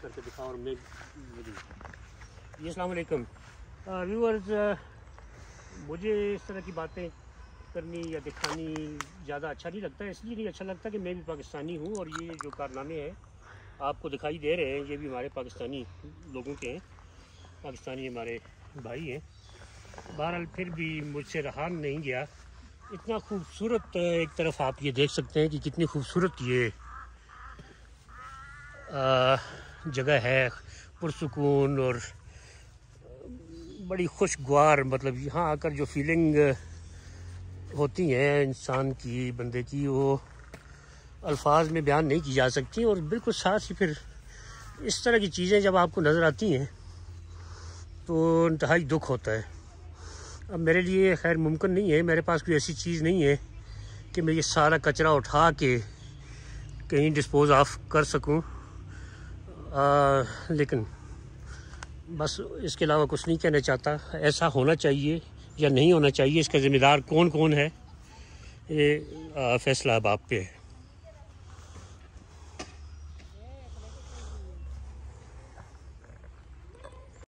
करके दिखाओ और मैं जी अस्सलाम वालेकुम व्यूअर्स। मुझे इस तरह की बातें करनी या दिखानी ज़्यादा अच्छा नहीं लगता, इसलिए नहीं अच्छा लगता कि मैं भी पाकिस्तानी हूँ और ये जो कारनामे हैं आपको दिखाई दे रहे हैं ये भी हमारे पाकिस्तानी लोगों के हैं, पाकिस्तानी हमारे भाई हैं। बहरहाल फिर भी मुझसे रहा नहीं गया। इतना खूबसूरत एक तरफ आप ये देख सकते हैं कि कितनी खूबसूरत ये जगह है, पुरसुकून और बड़ी खुशगवार। मतलब यहाँ आकर जो फीलिंग होती है इंसान की, बंदे की, वो अल्फाज में बयान नहीं की जा सकती। और बिल्कुल साथ ही फिर इस तरह की चीज़ें जब आपको नज़र आती हैं तो इंतहाई दुख होता है। अब मेरे लिए खैर मुमकिन नहीं है, मेरे पास कोई ऐसी चीज़ नहीं है कि मैं ये सारा कचरा उठा के कहीं डिस्पोज ऑफ कर सकूं, लेकिन बस इसके अलावा कुछ नहीं कहना चाहता। ऐसा होना चाहिए या नहीं होना चाहिए, इसका ज़िम्मेदार कौन कौन है, ये फ़ैसला अब आप पे है।